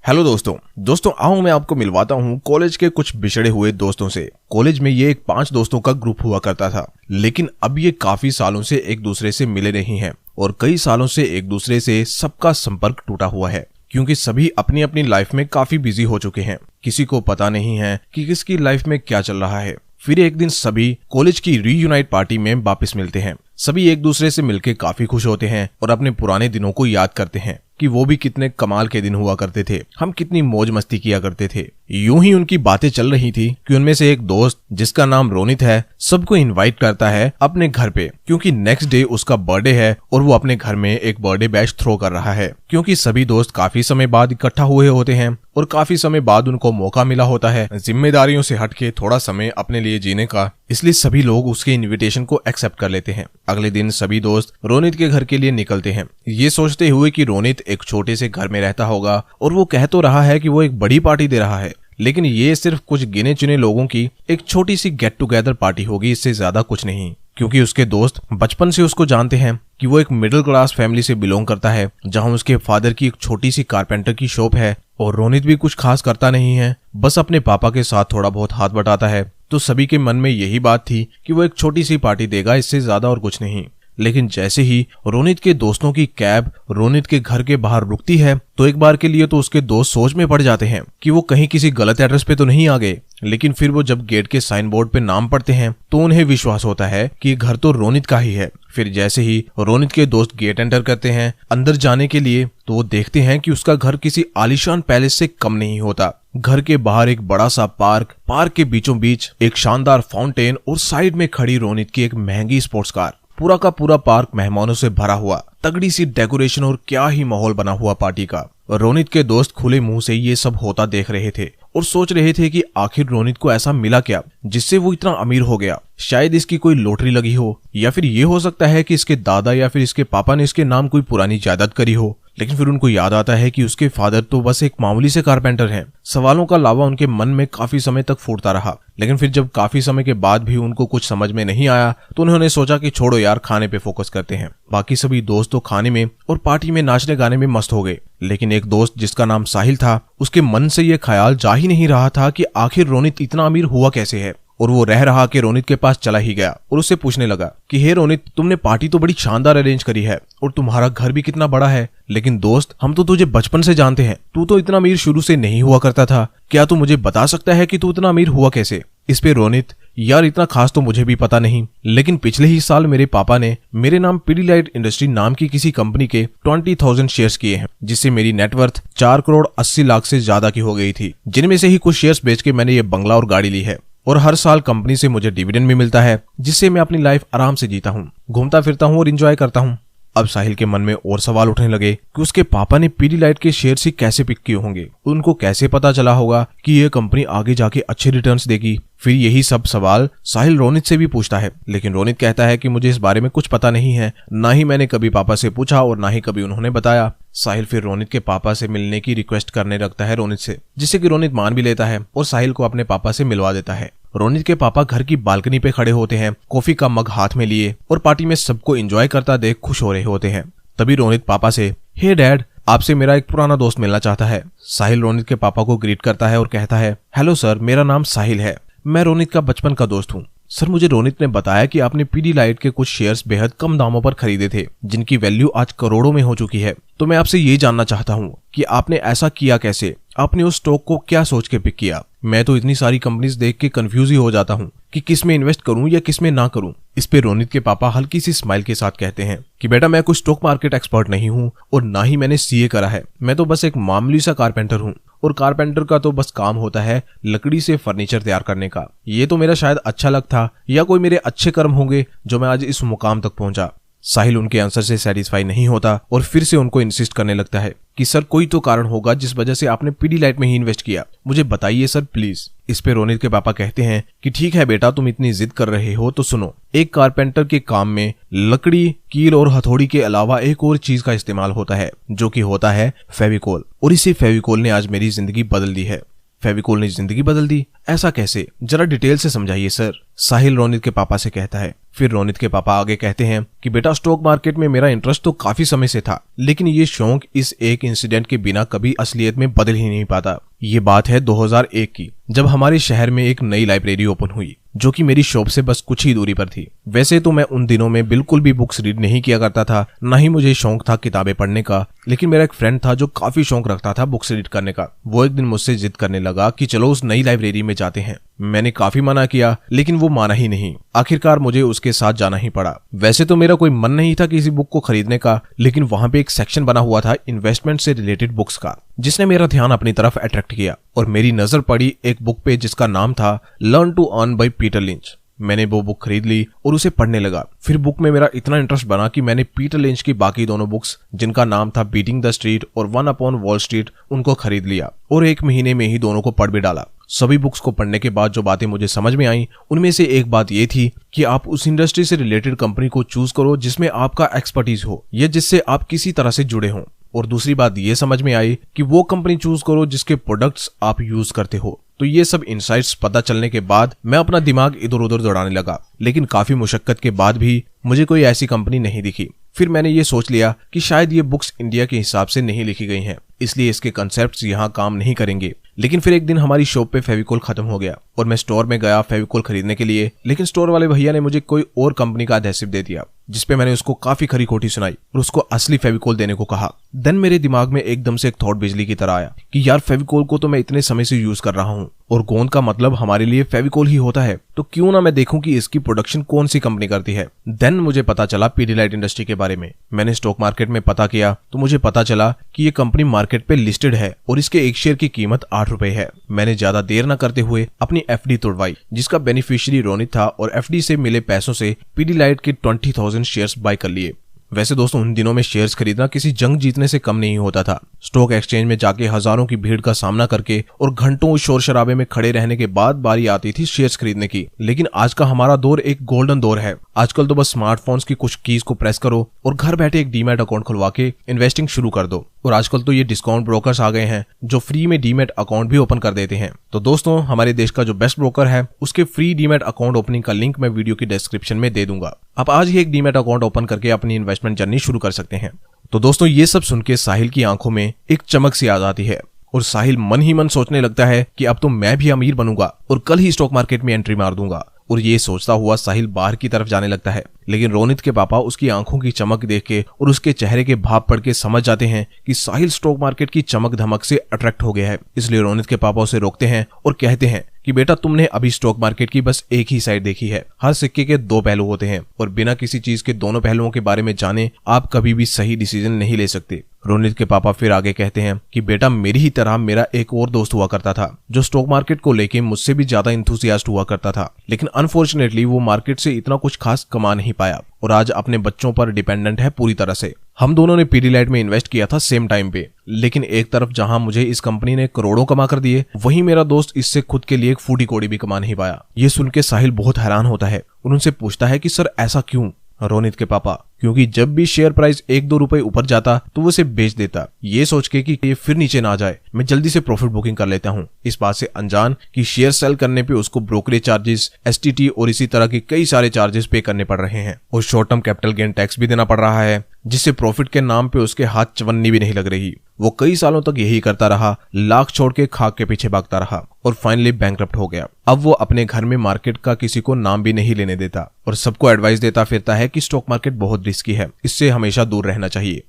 Hello दोस्तों आओ मैं आपको मिलवाता हूँ कॉलेज के कुछ बिछड़े हुए दोस्तों से। कॉलेज में ये एक 5 दोस्तों का ग्रुप हुआ करता था, लेकिन अब ये काफी सालों से एक दूसरे से मिले नहीं हैं और कई सालों से एक दूसरे से सबका संपर्क टूटा हुआ है, क्योंकि सभी अपनी अपनी लाइफ में काफी बिजी हो चुके हैं। किसी को पता नहीं है कि किसकी लाइफ में क्या चल रहा है। फिर एक दिन सभी कॉलेज की रीयूनाइट पार्टी में वापस मिलते हैं। सभी एक दूसरे से मिलकर काफी खुश होते हैं और अपने पुराने दिनों को याद करते हैं कि वो भी कितने कमाल के दिन हुआ करते थे, हम कितनी मौज मस्ती किया करते थे। यूं ही उनकी बातें चल रही थी कि उनमें से एक दोस्त जिसका नाम रोनित है सबको इनवाइट करता है अपने घर पे, क्योंकि नेक्स्ट डे उसका बर्थडे है और वो अपने घर में एक बर्थडे बैश थ्रो कर रहा है। क्योंकि सभी दोस्त काफी समय बाद इकट्ठा हुए होते हैं और काफी समय बाद उनको मौका मिला होता है जिम्मेदारियों से हटके थोड़ा समय अपने लिए जीने का, इसलिए सभी लोग उसके इनविटेशन को एक्सेप्ट कर लेते हैं। अगले दिन सभी दोस्त रोनित के घर के लिए निकलते हैं, ये सोचते हुए कि रोनित एक छोटे से घर में रहता होगा और वो कह तो रहा है कि वो एक बड़ी पार्टी दे रहा है, लेकिन ये सिर्फ कुछ गिने चुने लोगों की एक छोटी सी गेट टुगेदर पार्टी होगी, इससे ज्यादा कुछ नहीं। क्योंकि उसके दोस्त बचपन से उसको जानते हैं कि वो एक मिडिल क्लास फैमिली से बिलोंग करता है, जहां उसके फादर की एक छोटी सी कारपेंटर की शॉप है और रोनित भी कुछ खास करता नहीं है, बस अपने पापा के साथ थोड़ा बहुत हाथ बटाता है। तो सभी के मन में यही बात थी कि वो एक छोटी सी पार्टी देगा, इससे ज्यादा और कुछ नहीं। लेकिन जैसे ही रोनित के दोस्तों की कैब रोनित के घर के बाहर रुकती है तो एक बार के लिए तो उसके दोस्त सोच में पड़ जाते हैं कि वो कहीं किसी गलत एड्रेस पे तो नहीं आ गए। लेकिन फिर वो जब गेट के साइन बोर्ड पे नाम पढ़ते हैं तो उन्हें विश्वास होता है कि ये घर तो रोनित का ही है। फिर जैसे ही रोनित के दोस्त गेट एंटर करते हैं अंदर जाने के लिए तो वो देखते हैं कि उसका घर किसी आलीशान पैलेस से कम नहीं होता। घर के बाहर एक बड़ा सा पार्क के बीचों बीच एक शानदार फाउंटेन और साइड में खड़ी रोनित की एक महंगी स्पोर्ट्स कार। पूरा का पूरा पार्क मेहमानों से भरा हुआ, तगड़ी सी डेकोरेशन और क्या ही माहौल बना हुआ पार्टी का। रोनित के दोस्त खुले मुंह से ये सब होता देख रहे थे और सोच रहे थे कि आखिर रोनित को ऐसा मिला क्या जिससे वो इतना अमीर हो गया। शायद इसकी कोई लॉटरी लगी हो, या फिर ये हो सकता है कि इसके दादा या फिर इसके पापा ने इसके नाम कोई पुरानी जायदाद करी हो। लेकिन फिर उनको याद आता है कि उसके फादर तो बस एक मामूली से कारपेंटर हैं। सवालों का लावा उनके मन में काफी समय तक फूटता रहा, लेकिन फिर जब काफी समय के बाद भी उनको कुछ समझ में नहीं आया तो उन्होंने सोचा कि छोड़ो यार, खाने पे फोकस करते हैं। बाकी सभी दोस्त तो खाने में और पार्टी में नाचने गाने में मस्त हो गए, लेकिन एक दोस्त जिसका नाम साहिल था उसके मन से ये ख्याल जा ही नहीं रहा था कि आखिर रोनित इतना अमीर हुआ कैसे है। और वो रह रहा के रोनित के पास चला ही गया और उससे पूछने लगा कि हे रोनित, तुमने पार्टी तो बड़ी शानदार अरेंज करी है और तुम्हारा घर भी कितना बड़ा है, लेकिन दोस्त हम तो तुझे बचपन से जानते हैं, तू तो इतना अमीर शुरू से नहीं हुआ करता था। क्या तू मुझे बता सकता है कि तू इतना अमीर हुआ कैसे? इस पे रोनित, यार इतना खास तो मुझे भी पता नहीं, लेकिन पिछले ही साल मेरे पापा ने मेरे नाम पीडीलाइट इंडस्ट्री नाम की किसी कंपनी के 20,000 शेयर्स किए हैं, जिससे मेरी नेटवर्थ 4 करोड़ 80 लाख से ज्यादा की हो गई थी, जिनमें से ही कुछ शेयर्स बेच के मैंने ये बंगला और गाड़ी ली है। और हर साल कंपनी से मुझे डिविडेंड भी मिलता है, जिससे मैं अपनी लाइफ आराम से जीता हूँ, घूमता फिरता हूँ और एंजॉय करता हूँ। अब साहिल के मन में और सवाल उठने लगे कि उसके पापा ने पीडीलाइट के शेयर्स ही कैसे पिक किए होंगे, उनको कैसे पता चला होगा कि ये कंपनी आगे जाके अच्छे रिटर्न्स देगी। फिर यही सब सवाल साहिल रोनित से भी पूछता है, लेकिन रोनित कहता है कि मुझे इस बारे में कुछ पता नहीं है, ना ही मैंने कभी पापा से पूछा और ना ही कभी उन्होंने बताया। साहिल फिर रोनित के पापा से मिलने की रिक्वेस्ट करने लगता है रोनित से, जिससे कि रोनित मान भी लेता है और साहिल को अपने पापा से मिलवा देता है। रोनित के पापा घर की बालकनी पे खड़े होते हैं, कॉफी का मग हाथ में लिए, और पार्टी में सबको एंजॉय करता देख खुश हो रहे होते हैं। तभी रोनित पापा से, हे डैड, आपसे मेरा एक पुराना दोस्त मिलना चाहता है। साहिल रोनित के पापा को ग्रीट करता है और कहता है, हेलो सर, मेरा नाम साहिल है, मैं रोनित का बचपन का दोस्त हूँ। सर, मुझे रोनित ने बताया कि आपने पीडीलाइट के कुछ शेयर्स बेहद कम दामों पर खरीदे थे, जिनकी वैल्यू आज करोड़ों में हो चुकी है। तो मैं आपसे ये जानना चाहता हूँ कि आपने ऐसा किया कैसे, आपने उस स्टॉक को क्या सोच के पिक किया? मैं तो इतनी सारी कंपनीज देख के कंफ्यूज ही हो जाता हूँ कि किस में इन्वेस्ट करूं या किस में ना करूं। इस पे रोनित के पापा हल्की सी स्माइल के साथ कहते हैं कि बेटा, मैं कोई स्टॉक मार्केट एक्सपर्ट नहीं हूं और ना ही मैंने सीए करा है, मैं तो बस एक मामूली सा कारपेंटर हूं, और कारपेंटर का तो बस काम होता है लकड़ी से फर्नीचर तैयार करने का। ये तो मेरा शायद अच्छा लक था या कोई मेरे अच्छे कर्म होंगे जो मैं आज इस मुकाम तक पहुंचा। साहिल उनके आंसर से सेटिस्फाई नहीं होता और फिर से उनको इंसिस्ट करने लगता है कि सर, कोई तो कारण होगा जिस वजह से आपने पीडीलाइट में ही इन्वेस्ट किया, मुझे बताइए सर प्लीज। इस पे रोनित के पापा कहते हैं कि ठीक है बेटा, तुम इतनी जिद कर रहे हो तो सुनो, एक कारपेंटर के काम में लकड़ी, कील और हथौड़ी के अलावा एक और चीज का इस्तेमाल होता है, जो कि होता है फेविकोल, और इसी फेविकोल ने आज मेरी जिंदगी बदल दी है। फेविकोल ने जिंदगी बदल दी? ऐसा कैसे, जरा डिटेल से समझाइए सर। साहिल रोनित के पापा से कहता है, फिर रोनित के पापा आगे कहते हैं कि बेटा स्टॉक मार्केट में मेरा इंटरेस्ट तो काफी समय से था, लेकिन ये शौक इस एक इंसिडेंट के बिना कभी असलियत में बदल ही नहीं पाता। ये बात है 2001 की, जब हमारे शहर में एक नई लाइब्रेरी ओपन हुई जो कि मेरी शॉप से बस कुछ ही दूरी पर थी। वैसे तो मैं उन दिनों में बिल्कुल भी बुक्स रीड नहीं किया करता था, ना ही मुझे शौक था किताबें पढ़ने का, लेकिन मेरा एक फ्रेंड था जो काफी शौक रखता था बुक्स रीड करने का। वो एक दिन मुझसे जिद करने लगा कि चलो उस नई लाइब्रेरी में जाते हैं। मैंने काफी मना किया, लेकिन वो माना ही नहीं। आखिरकार मुझे उसके साथ जाना ही पड़ा। वैसे तो मेरा कोई मन नहीं था किसी बुक को खरीदने का, लेकिन वहां पे एक सेक्शन बना हुआ था इन्वेस्टमेंट से रिलेटेड बुक्स का, जिसने मेरा ध्यान अपनी तरफ अट्रैक्ट किया और मेरी नजर पड़ी एक बुक पे जिसका नाम था learn to earn by Peter Lynch. मैंने वो बुक खरीद ली और उसे पढ़ने लगा। फिर बुक में मेरा इतना इंटरेस्ट बना कि मैंने पीटर लिंच की बाकी दोनों बुक्स, जिनका नाम था बीटिंग द स्ट्रीट और वन अपॉन वॉल स्ट्रीट, उनको खरीद लिया और 1 महीने में ही दोनों को पढ़ भी डाला। सभी बुक्स को पढ़ने के बाद जो बातें मुझे समझ में आई, उनमें से एक बात ये थी कि आप उस इंडस्ट्री से रिलेटेड कंपनी को चूज करो जिसमें आपका एक्सपर्टीज हो या जिससे आप किसी तरह से जुड़े हों। और दूसरी बात ये समझ में आई कि वो कंपनी चूज करो जिसके प्रोडक्ट्स आप यूज करते हो। तो ये सब इनसाइट्स पता चलने के बाद मैं अपना दिमाग इधर उधर दौड़ाने लगा, लेकिन काफी मुशक्कत के बाद भी मुझे कोई ऐसी कंपनी नहीं दिखी। फिर मैंने ये सोच लिया कि शायद ये बुक्स इंडिया के हिसाब से नहीं लिखी गई हैं, इसलिए इसके कंसेप्ट्स यहाँ काम नहीं करेंगे। लेकिन फिर एक दिन हमारी शॉप पे फेविकोल खत्म हो गया और मैं स्टोर में गया फेविकोल खरीदने के लिए, लेकिन स्टोर वाले भैया ने मुझे कोई और कंपनी का एडहेसिव दे दिया, जिसपे मैंने उसको काफी खरी खोटी सुनाई और उसको असली फेविकोल देने को कहा। देन मेरे दिमाग में एकदम से एक थॉट बिजली की तरह आया कि यार फेविकोल को तो मैं इतने समय से यूज कर रहा हूँ और गोंद का मतलब हमारे लिए फेविकोल ही होता है, तो क्यों ना मैं देखूं कि इसकी प्रोडक्शन कौन सी कंपनी करती है। देन मुझे पता चला पीडीलाइट इंडस्ट्री के बारे में। मैंने स्टॉक मार्केट में पता किया तो मुझे पता चला कि ये कंपनी मार्केट पे लिस्टेड है और इसके एक शेयर की कीमत 8 रुपए है। मैंने ज्यादा देर न करते हुए अपनी एफडी तोड़वाई, जिसका बेनिफिशियरी रोनित था, और एफडी से मिले पैसों से पीडीलाइट के 20,000 शेयर्स बाय कर लिए। वैसे दोस्तों उन दिनों में शेयर्स खरीदना किसी जंग जीतने से कम नहीं होता था। स्टॉक एक्सचेंज में जाके हजारों की भीड़ का सामना करके और घंटों शोर शराबे में खड़े रहने के बाद बारी आती थी शेयर्स खरीदने की। लेकिन आज का हमारा दौर एक गोल्डन दौर है। आजकल तो बस स्मार्टफोन्स की कुछ कीज को प्रेस करो और घर बैठे एक डीमैट अकाउंट खुलवा के इन्वेस्टिंग शुरू कर दो। और आजकल तो ये डिस्काउंट ब्रोकर्स आ गए हैं जो फ्री में डीमैट अकाउंट भी ओपन कर देते हैं। तो दोस्तों हमारे देश का जो बेस्ट ब्रोकर है उसके फ्री डीमैट अकाउंट ओपनिंग का लिंक मैं वीडियो की डिस्क्रिप्शन में दे दूंगा। आप आज ही एक डीमैट अकाउंट ओपन करके अपनी इन्वेस्टमेंट जर्नी शुरू कर सकते हैं। तो दोस्तों ये सब सुन के साहिल की आंखों में एक चमक सी आ जाती है और साहिल मन ही मन सोचने लगता है कि अब तो मैं भी अमीर बनूंगा और कल ही स्टॉक मार्केट में एंट्री मार दूंगा। और ये सोचता हुआ साहिल बाहर की तरफ जाने लगता है, लेकिन रोनित के पापा उसकी आंखों की चमक देख के और उसके चेहरे के भाव पढ़ के समझ जाते हैं कि साहिल स्टॉक मार्केट की चमक धमक से अट्रैक्ट हो गया है। इसलिए रोनित के पापा उसे रोकते हैं और कहते हैं कि बेटा तुमने अभी स्टॉक मार्केट की बस एक ही साइड देखी है। हर सिक्के के 2 पहलू होते हैं और बिना किसी चीज के दोनों पहलुओं के बारे में जाने आप कभी भी सही डिसीजन नहीं ले सकते। रोनित के पापा फिर आगे कहते हैं कि बेटा मेरी ही तरह मेरा एक और दोस्त हुआ करता था जो स्टॉक मार्केट को लेके मुझसे भी ज्यादा इंथुसियास्ट हुआ करता था, लेकिन अनफॉर्चुनेटली वो मार्केट से इतना कुछ खास कमा नहीं पाया और आज अपने बच्चों पर डिपेंडेंट है पूरी तरह से। हम दोनों ने पीडीलाइट में इन्वेस्ट किया था सेम टाइम पे, लेकिन एक तरफ जहां मुझे इस कंपनी ने करोड़ों कमा कर दिए, वहीं मेरा दोस्त इससे खुद के लिए एक फूटी कौड़ी भी कमा नहीं पाया। ये सुन के साहिल बहुत हैरान होता है और उनसे पूछता है कि सर ऐसा क्यों? रोनित के पापा क्योंकि जब भी शेयर प्राइस 1-2 रुपए ऊपर जाता तो वो उसे बेच देता, ये सोच के कि ये फिर नीचे ना जाए, मैं जल्दी से प्रॉफिट बुकिंग कर लेता हूँ। इस बात से अनजान कि शेयर सेल करने पे उसको ब्रोकरेज चार्जेस, एसटीटी और इसी तरह के कई सारे चार्जेस पे करने पड़ रहे हैं और short term capital gain tax भी देना पड़ रहा है, जिससे प्रॉफिट के नाम पे उसके हाथ चवन्नी भी नहीं लग रही। वो कई सालों तक यही करता रहा, लाख छोड़ के खाक के पीछे भागता रहा और फाइनली बैंकरप्ट हो गया। अब वो अपने घर में मार्केट का किसी को नाम भी नहीं लेने देता और सबको एडवाइस देता फिरता है कि स्टॉक मार्केट बहुत रिस्की है, इससे हमेशा दूर रहना चाहिए।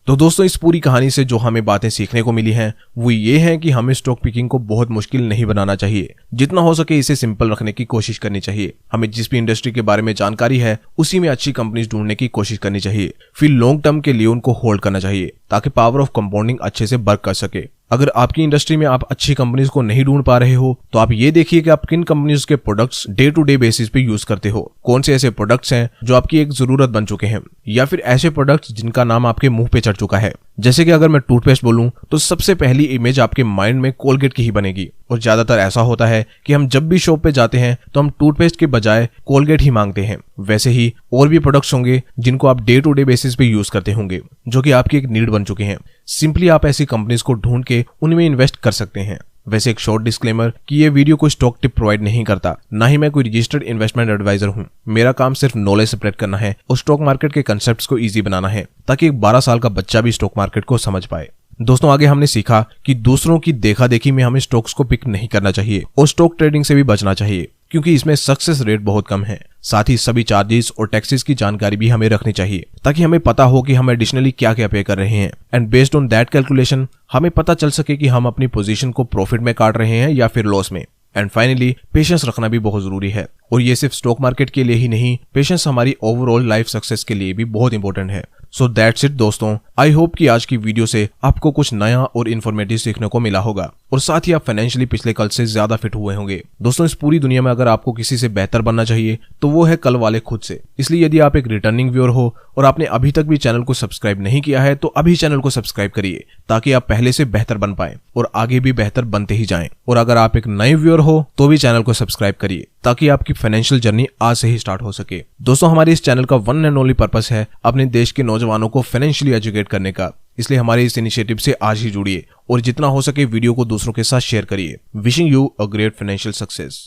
तो दोस्तों इस पूरी कहानी से जो हमें बातें सीखने को मिली हैं वो ये है कि हमें स्टॉक पिकिंग को बहुत मुश्किल नहीं बनाना चाहिए, जितना हो सके इसे सिंपल रखने की कोशिश करनी चाहिए। हमें जिस भी इंडस्ट्री के बारे में जानकारी है उसी में अच्छी कंपनीज ढूंढने की कोशिश करनी चाहिए, फिर लॉन्ग टर्म के लिए उनको होल्ड करना चाहिए ताकि पावर ऑफ कंपाउंडिंग अच्छे से वर्क कर सके। अगर आपकी इंडस्ट्री में आप अच्छी कंपनीज को नहीं ढूंढ पा रहे हो तो आप ये देखिए कि आप किन कंपनीज के products day to day basis पे यूज करते हो, कौन से ऐसे प्रोडक्ट्स हैं जो आपकी एक जरूरत बन चुके हैं, या फिर ऐसे प्रोडक्ट्स जिनका नाम आपके मुंह पे चढ़ चुका है। जैसे कि अगर मैं टूथपेस्ट बोलूं तो सबसे पहली इमेज आपके माइंड में कोलगेट की ही बनेगी और ज्यादातर ऐसा होता है कि हम जब भी शॉप पे जाते हैं तो हम टूथपेस्ट के बजाय कोलगेट ही मांगते हैं। वैसे ही और भी प्रोडक्ट्स होंगे जिनको आप डे टू डे बेसिस पे यूज करते होंगे जो कि आपकी एक नीड बन चुके हैं। सिंपली आप ऐसी कंपनीज को ढूंढ के उनमें इन्वेस्ट कर सकते हैं। वैसे एक शॉर्ट डिस्क्लेमर कि ये वीडियो कोई स्टॉक टिप प्रोवाइड नहीं करता, ना ही मैं कोई रजिस्टर्ड इन्वेस्टमेंट एडवाइजर हूँ। मेरा काम सिर्फ नॉलेज स्प्रेड करना है और स्टॉक मार्केट के कंसेप्ट्स को इजी बनाना है ताकि एक 12 साल का बच्चा भी स्टॉक मार्केट को समझ पाए। दोस्तों, आगे हमने सीखा कि दूसरों की देखा देखी में हमें स्टॉक्स को पिक नहीं करना चाहिए और स्टॉक ट्रेडिंग से भी बचना चाहिए क्योंकि इसमें सक्सेस रेट बहुत कम है। साथ ही सभी चार्जेस और टैक्सेस की जानकारी भी हमें रखनी चाहिए ताकि हमें पता हो कि हम एडिशनली क्या क्या पे कर रहे हैं and based on that calculation हमें पता चल सके कि हम अपनी पोजीशन को प्रॉफिट में काट रहे हैं या फिर लॉस में। एंड फाइनली पेशेंस रखना भी बहुत जरूरी है और ये सिर्फ स्टॉक मार्केट के लिए ही नहीं, पेशेंस हमारी ओवरऑल लाइफ सक्सेस के लिए भी बहुत इंपॉर्टेंट है। सो दैट्स इट दोस्तों, आई होप कि आज की वीडियो से आपको कुछ नया और इन्फॉर्मेटिव सीखने को मिला होगा और साथ ही आप फाइनेंशियली पिछले कल से ज्यादा फिट हुए होंगे। दोस्तों, इस पूरी दुनिया में अगर आपको किसी से बेहतर बनना चाहिए तो वो है कल वाले खुद से। इसलिए यदि आप एक रिटर्निंग व्यूअर हो और आपने अभी तक भी चैनल को सब्सक्राइब नहीं किया है तो अभी चैनल को सब्सक्राइब करिए ताकि आप पहले से बेहतर बन पाए और आगे भी बेहतर बनते ही जाएं। और अगर आप एक नए व्यूअर हो तो भी चैनल को सब्सक्राइब करिए ताकि आपकी फाइनेंशियल जर्नी आज से ही स्टार्ट हो सके। दोस्तों, हमारे इस चैनल का वन एंड ओनली पर्पस है अपने देश के नौजवानों को फाइनेंशियली एजुकेट करने का। इसलिए हमारे इस इनिशिएटिव से आज ही जुड़िए और जितना हो सके वीडियो को दूसरों के साथ शेयर करिए। Wishing you a great financial success.